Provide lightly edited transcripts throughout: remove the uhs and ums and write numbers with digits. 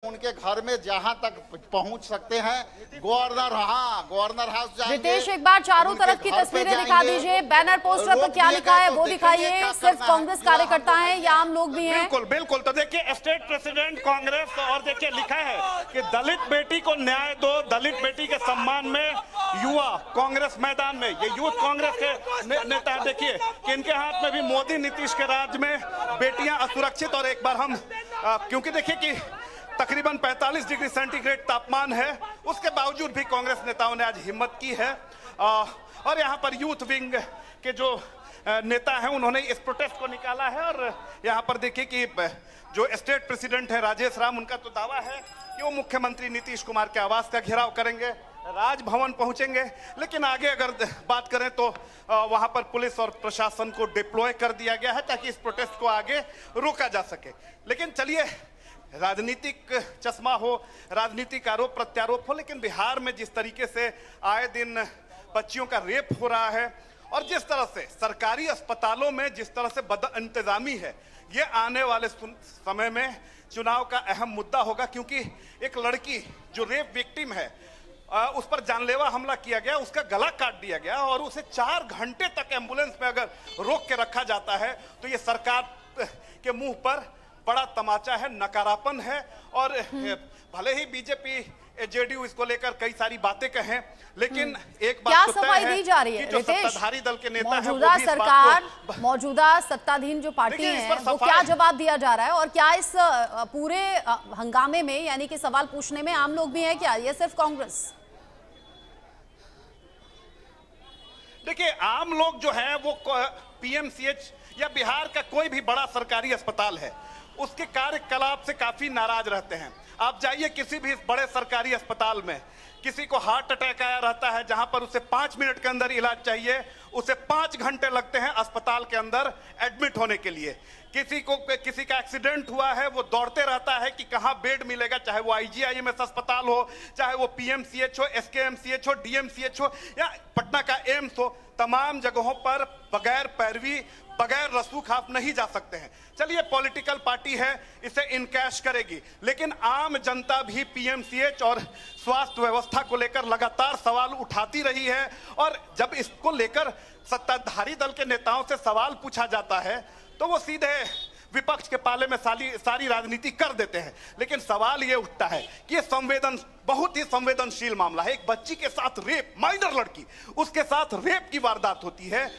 उनके घर में जहां तक पहुंच सकते हैं, गवर्नर हाउस जाएंगे। रितेश, एक बार चारों तरफ की तस्वीरें दिखा दीजिए। बैनर पोस्टर पर क्या लिखा है वो दिखाइए। सिर्फ कांग्रेस कार्यकर्ता हैं या आम लोग भी हैं? बिल्कुल बिल्कुल। तो देखिए, स्टेट प्रेसिडेंट कांग्रेस, और देखिए लिखा है कि दलित बेटी को न्याय दो, दलित बेटी के सम्मान में युवा कांग्रेस मैदान में। ये यूथ कांग्रेस के नेता देखिए कि इनके हाथ में भी मोदी नीतीश के राज में बेटियां असुरक्षित। और एक बार हम क्योंकि देखिए कि तकरीबन 45 डिग्री सेंटीग्रेड तापमान है, उसके बावजूद भी कांग्रेस नेताओं ने आज हिम्मत की है। और यहाँ पर यूथ विंग के जो नेता हैं उन्होंने इस प्रोटेस्ट को निकाला है। और यहाँ पर देखिए कि जो स्टेट प्रेसिडेंट है राजेश राम, उनका तो दावा है कि वो मुख्यमंत्री नीतीश कुमार के आवास का घेराव करेंगे, राजभवन पहुंचेंगे। लेकिन आगे अगर बात करें तो वहां पर पुलिस और प्रशासन को डिप्लॉय कर दिया गया है ताकि इस प्रोटेस्ट को आगे रोका जा सके। लेकिन चलिए, राजनीतिक चश्मा हो, राजनीतिक आरोप प्रत्यारोप हो, लेकिन बिहार में जिस तरीके से आए दिन बच्चियों का रेप हो रहा है और जिस तरह से सरकारी अस्पतालों में जिस तरह से बदइंतजामी है, ये आने वाले समय में चुनाव का अहम मुद्दा होगा। क्योंकि एक लड़की जो रेप विक्टिम है, उस पर जानलेवा हमला किया गया, उसका गला काट दिया गया और उसे 4 घंटे तक एम्बुलेंस में अगर रोक के रखा जाता है तो ये सरकार के मुंह पर बड़ा तमाचा है, नकारापन है। और भले ही बीजेपी जेडीयू इसको लेकर कई सारी बातें कहें, लेकिन एक बात क्या तो सफाई है दी जा रही है कि जो रितेश? सत्ताधारी दल के नेता हैं, मौजूदा सरकार, मौजूदा सत्ताधीन जो पार्टी है, वो क्या जवाब दिया जा रहा है? और क्या इस पूरे हंगामे में, यानी कि सवाल पूछने में आम लोग भी हैं क्या, ये सिर्फ कांग्रेस? देखिए, आम लोग जो है वो पीएमसीएच या बिहार का कोई भी बड़ा सरकारी अस्पताल है, उसके कार्यकलाप से काफी नाराज रहते हैं। आप जाइए किसी भी बड़े सरकारी अस्पताल में, किसी को हार्ट अटैक आया रहता है, जहां पर उसे 5 मिनट के अंदर इलाज चाहिए, उसे 5 घंटे लगते हैं अस्पताल के अंदर एडमिट होने के लिए। किसी का एक्सीडेंट हुआ है, वो दौड़ते रहता है कि कहां बेड मिलेगा, चाहे वो आईजीआईएमएस अस्पताल हो, चाहे वो पीएमसीएच हो, एसकेएमसीएच हो, डीएमसीएच हो या पटना का एम्स हो, तमाम जगहों पर बगैर पैरवी, बगैर रसूख आप नहीं जा सकते हैं। चलिए, पॉलिटिकल पार्टी है, इसे इनकैश करेगी, लेकिन आम जनता भी पीएमसीएच और स्वास्थ्य व्यवस्था को लेकर लगातार सवाल उठाती रही है। और जब इसको लेकर सत्ताधारी दल के नेताओं से सवाल पूछा जाता है तो वो सीधे विपक्ष के पाले में सारी राजनीति कर देते हैं। लेकिन सवाल ये उठता है कि ये बहुत ही संवेदनशील मामला है। एक बच्ची के साथ रेप, माइनर लड़की, उसके साथ रेप की वारदात होती है,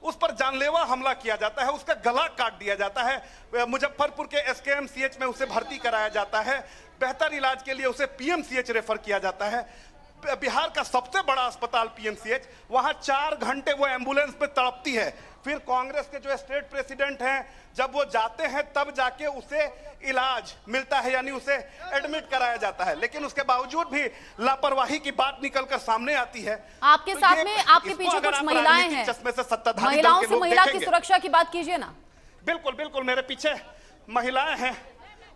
उस पर जानलेवा हमला किया जाता है, उसका गला काट दिया जाता है, मुजफ्फरपुर के एसकेएमसीएच में उसे भर्ती कराया जाता है, बेहतर इलाज के लिए उसे पीएमसीएच रेफर किया जाता है। बिहार का सबसे बड़ा अस्पताल पीएमसीएच, वहां 4 घंटे वो एम्बुलेंस पे तड़पती है। फिर कांग्रेस के जो स्टेट प्रेसिडेंट हैं, जब वो जाते हैं तब जाके उसे इलाज मिलता है, यानी उसे एडमिट कराया जाता है। लेकिन उसके बावजूद भी लापरवाही की बात निकलकर सामने आती है। आपके साथ में, आपके पीछे कुछ महिलाएं हैं, महिलाओं से महिला की सुरक्षा की बात कीजिए ना। बिल्कुल बिल्कुल, मेरे पीछे महिलाएं हैं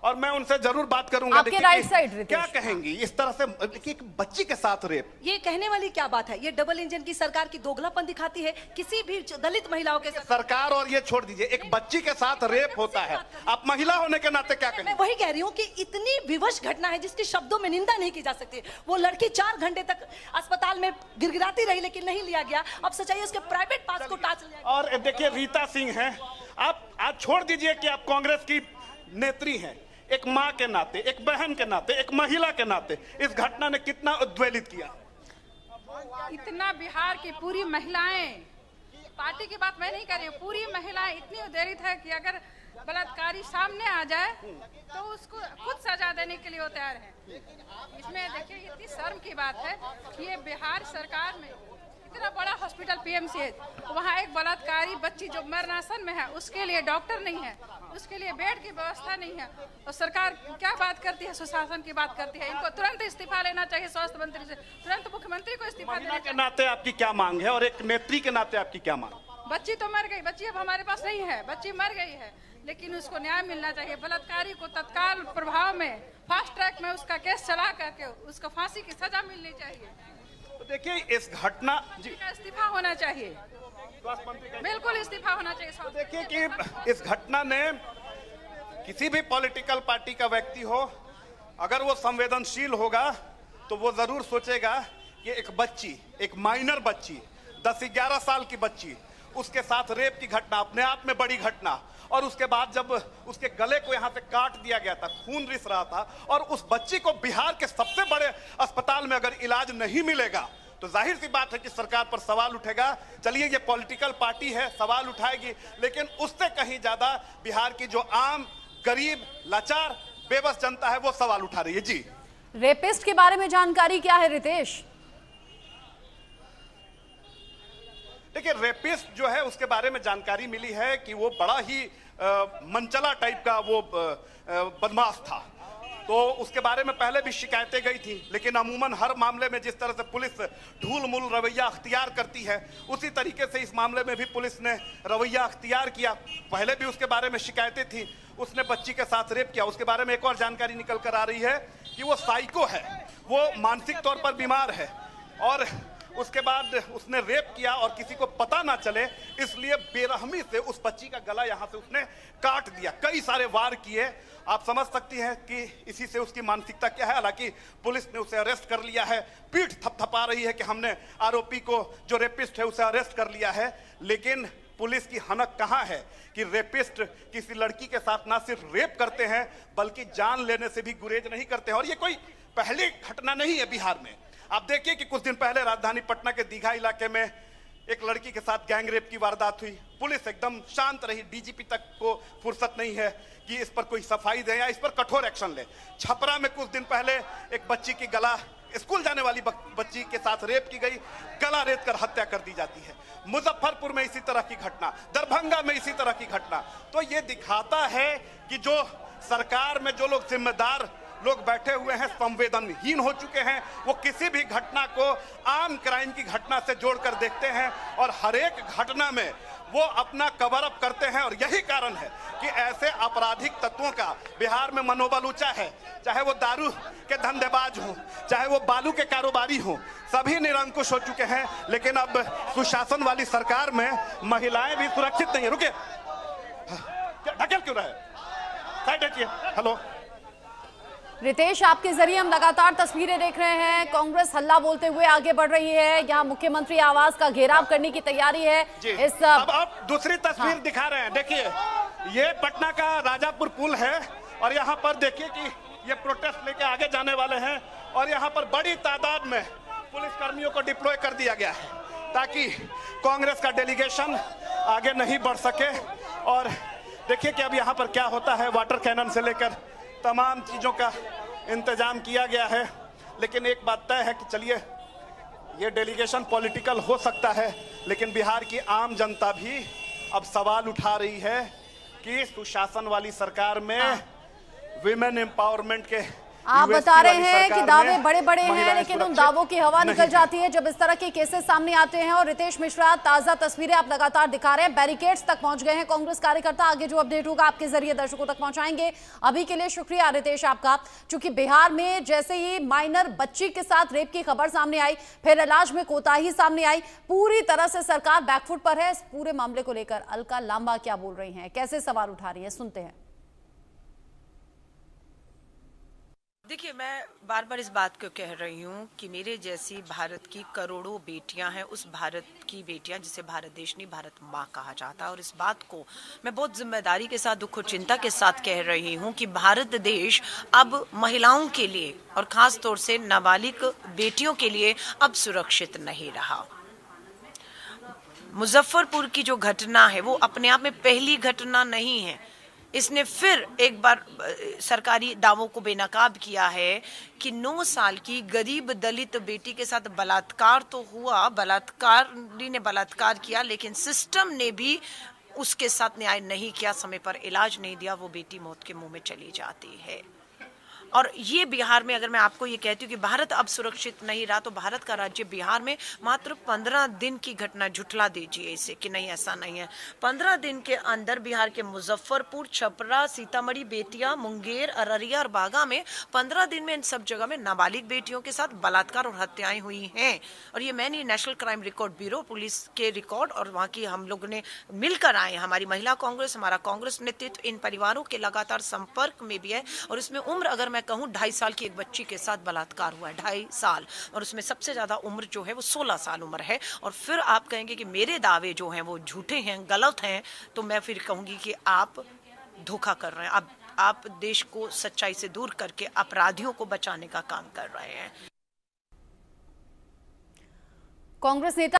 और मैं उनसे जरूर बात करूंगा। आपके राइट साइड क्या कहेंगी इस तरह से एक बच्ची के साथ रेप? ये कहने वाली क्या बात है? ये डबल इंजन की सरकार की दोगलापन दिखाती है किसी भी दलित महिलाओं के साथ। सरकार और ये छोड़ दीजिए, एक बच्ची के साथ रेप होता है, आप महिला होने के नाते क्या कहेंगे? मैं वही कह रही हूँ कि इतनी विवश घटना है जिसके शब्दों में निंदा नहीं की जा सकती। वो लड़की 4 घंटे तक अस्पताल में गिड़गिड़ाती रही, लेकिन नहीं लिया गया। अब सच्चाई उसके प्राइवेट पार्ट को टाच लिया। और देखिए, रीता सिंह है, आप आज छोड़ दीजिए कि आप कांग्रेस की नेत्री हैं, एक माँ के नाते, एक बहन के नाते, एक महिला के नाते इस घटना ने कितना उद्वेलित किया? इतना बिहार की पूरी महिलाएं, पार्टी की बात मैं नहीं कर रही हूँ, पूरी महिलाएं इतनी उद्वेलित है कि अगर बलात्कारी सामने आ जाए तो उसको खुद सजा देने के लिए वो तैयार है। इसमें देखिए, इतनी शर्म की बात है कि ये बिहार सरकार में इतना बड़ा हॉस्पिटल पीएमसीएच, वहाँ एक बलात्कारी बच्ची जो मरणासन में है, उसके लिए डॉक्टर नहीं है, उसके लिए बेड की व्यवस्था नहीं है, और सरकार क्या बात करती है? सुशासन की बात करती है। इनको तुरंत इस्तीफा लेना चाहिए, स्वास्थ्य मंत्री से तुरंत मुख्यमंत्री को इस्तीफा देना के नाते आपकी क्या मांग है और एक नेत्री के नाते आपकी क्या मांग? बच्ची तो मर गई, बच्ची अब हमारे पास नहीं है, बच्ची मर गई है, लेकिन उसको न्याय मिलना चाहिए। बलात्कारी को तत्काल प्रभाव में, फास्ट ट्रैक में उसका केस चला करके उसको फांसी की सजा मिलनी चाहिए। देखिए, इस घटना का इस्तीफा होना चाहिए, बिल्कुल इस्तीफा होना चाहिए। तो देखिए कि इस घटना ने किसी भी पॉलिटिकल पार्टी का व्यक्ति हो, अगर वो संवेदनशील होगा तो वो जरूर सोचेगा कि एक बच्ची, एक माइनर बच्ची, 10-11 साल की बच्ची, उसके साथ रेप की घटना अपने आप में बड़ी घटना, और उसके बाद जब उसके गले को यहां से काट दिया गया था, खून रिस रहा था, और उस बच्ची को बिहार के सबसे बड़े अस्पताल में अगर इलाज नहीं मिलेगा तो जाहिर सी बात है कि सरकार पर सवाल उठेगा। चलिए, ये पॉलिटिकल पार्टी है, सवाल उठाएगी, लेकिन उससे कहीं ज्यादा बिहार की जो आम गरीब लाचार बेबस जनता है वो सवाल उठा रही है। जी, रेपिस्ट के बारे में जानकारी क्या है रितेश? देखिए, रेपिस्ट जो है उसके बारे में जानकारी मिली है कि वो बड़ा ही मनचला टाइप का वो बदमाश था। तो उसके बारे में पहले भी शिकायतें गई थी, लेकिन अमूमन हर मामले में जिस तरह से पुलिस ढूल-मूल रवैया अख्तियार करती है, उसी तरीके से इस मामले में भी पुलिस ने रवैया अख्तियार किया। पहले भी उसके बारे में शिकायतें थी, उसने बच्ची के साथ रेप किया। उसके बारे में एक और जानकारी निकल कर आ रही है कि वो साइको है, वो मानसिक तौर पर बीमार है, और उसके बाद उसने रेप किया और किसी को पता ना चले इसलिए बेरहमी से उस बच्ची का गला यहां से उसने काट दिया, कई सारे वार किए। आप समझ सकती हैं कि इसी से उसकी मानसिकता क्या है। हालांकि पुलिस ने उसे अरेस्ट कर लिया है, पीठ थपथपा रही है कि हमने आरोपी को, जो रेपिस्ट है, उसे अरेस्ट कर लिया है, लेकिन पुलिस की हनक कहां है कि रेपिस्ट किसी लड़की के साथ ना सिर्फ रेप करते हैं बल्कि जान लेने से भी गुरेज नहीं करते हैं। और ये कोई पहली घटना नहीं है बिहार में। आप देखिए कि कुछ दिन पहले राजधानी पटना के दीघा इलाके में एक लड़की के साथ गैंग रेप की वारदात हुई। पुलिस एकदम शांत रही, डीजीपी तक को फुर्सत नहीं है कि इस पर कोई सफाई दे या इस पर कठोर एक्शन ले। छपरा में कुछ दिन पहले एक बच्ची की गला, स्कूल जाने वाली बच्ची के साथ रेप की गई, गला रेत कर हत्या कर दी जाती है। मुजफ्फरपुर में इसी तरह की घटना, दरभंगा में इसी तरह की घटना। तो ये दिखाता है कि जो सरकार में जो लोग जिम्मेदार लोग बैठे हुए हैं संवेदनहीन हो चुके हैं। वो किसी भी घटना को आम क्राइम की घटना से जोड़कर देखते हैं और हर एक घटना में वो अपना कवर अप करते हैं। और यही कारण है कि ऐसे आपराधिक तत्वों का बिहार में मनोबल ऊंचा है। चाहे वो दारू के धंधेबाज हो, चाहे वो बालू के कारोबारी हो, सभी निरंकुश हो चुके हैं। लेकिन अब सुशासन वाली सरकार में महिलाएं भी सुरक्षित नहीं है। रुके, ढकेल क्यों रहा है? साइड हटिए। हेलो रितेश, आपके जरिए हम लगातार तस्वीरें देख रहे हैं। कांग्रेस हल्ला बोलते हुए आगे बढ़ रही है, यहाँ मुख्यमंत्री आवास का घेराव करने की तैयारी है। इस अब आप दूसरी तस्वीर दिखा रहे हैं। देखिए, ये पटना का राजापुर पुल है और यहाँ पर देखिए कि ये प्रोटेस्ट लेके आगे जाने वाले हैं और यहाँ पर बड़ी तादाद में पुलिस कर्मियों को डिप्लॉय कर दिया गया है ताकि कांग्रेस का डेलीगेशन आगे नहीं बढ़ सके। और देखिए कि अब यहाँ पर क्या होता है। वाटर कैनन से लेकर तमाम चीजों का इंतजाम किया गया है। लेकिन एक बात तय है कि चलिए, ये डेलीगेशन पॉलिटिकल हो सकता है, लेकिन बिहार की आम जनता भी अब सवाल उठा रही है कि सुशासन वाली सरकार में विमेन एम्पावरमेंट के, आप बता रहे हैं कि दावे बड़े बड़े हैं, लेकिन उन दावों की हवा निकल जाती है जब इस तरह के केसेस सामने आते हैं। और रितेश मिश्रा, ताजा तस्वीरें आप लगातार दिखा रहे हैं, बैरिकेड्स तक पहुंच गए हैं कांग्रेस कार्यकर्ता। आगे जो अपडेट होगा आपके जरिए दर्शकों तक पहुंचाएंगे। अभी के लिए शुक्रिया रितेश आपका। चूंकि बिहार में जैसे ही माइनर बच्ची के साथ रेप की खबर सामने आई, फिर इलाज में कोताही सामने आई, पूरी तरह से सरकार बैकफुट पर है। इस पूरे मामले को लेकर अलका लांबा क्या बोल रही हैं, कैसे सवाल उठा रही हैं, सुनते हैं। देखिए, मैं बार बार इस बात को कह रही हूँ कि मेरे जैसी भारत की करोड़ों बेटियां हैं, उस भारत की बेटियां जिसे भारत देश नहीं भारत माँ कहा जाता है। और इस बात को मैं बहुत जिम्मेदारी के साथ, दुख और चिंता के साथ कह रही हूँ कि भारत देश अब महिलाओं के लिए और खास तौर से नाबालिग बेटियों के लिए अब सुरक्षित नहीं रहा। मुजफ्फरपुर की जो घटना है वो अपने आप में पहली घटना नहीं है। इसने फिर एक बार सरकारी दावों को बेनकाब किया है कि 9 साल की गरीब दलित बेटी के साथ बलात्कार तो हुआ, बलात्कारी ने बलात्कार किया, लेकिन सिस्टम ने भी उसके साथ न्याय नहीं किया, समय पर इलाज नहीं दिया, वो बेटी मौत के मुंह में चली जाती है। और ये बिहार में, अगर मैं आपको ये कहती हूँ कि भारत अब सुरक्षित नहीं रहा, तो भारत का राज्य बिहार में मात्र 15 दिन की घटना, झुठला दीजिए इसे कि नहीं ऐसा नहीं है। 15 दिन के अंदर बिहार के मुजफ्फरपुर, छपरा, सीतामढ़ी, बेतिया, मुंगेर, अररिया और बागा में 15 दिन में इन सब जगह में नाबालिग बेटियों के साथ बलात्कार और हत्याएं हुई हैं। और ये मैं नहीं, national crime record bureau, police के रिकॉर्ड, और वहाँ की हम लोग ने मिलकर आए, हमारी महिला कांग्रेस, हमारा कांग्रेस नेतृत्व इन परिवारों के लगातार संपर्क में भी है। और इसमें उम्र अगर मैं कहूँ 2.5 साल की एक बच्ची के साथ बलात्कार हुआ है, 2.5 साल, और उसमें सबसे ज्यादा उम्र जो है वो 16 साल उम्र है। और फिर आप कहेंगे कि मेरे दावे जो हैं वो झूठे हैं, गलत हैं, तो मैं फिर कहूंगी कि आप धोखा कर रहे हैं। आप देश को सच्चाई से दूर करके अपराधियों को बचाने का काम कर रहे हैं। कांग्रेस नेता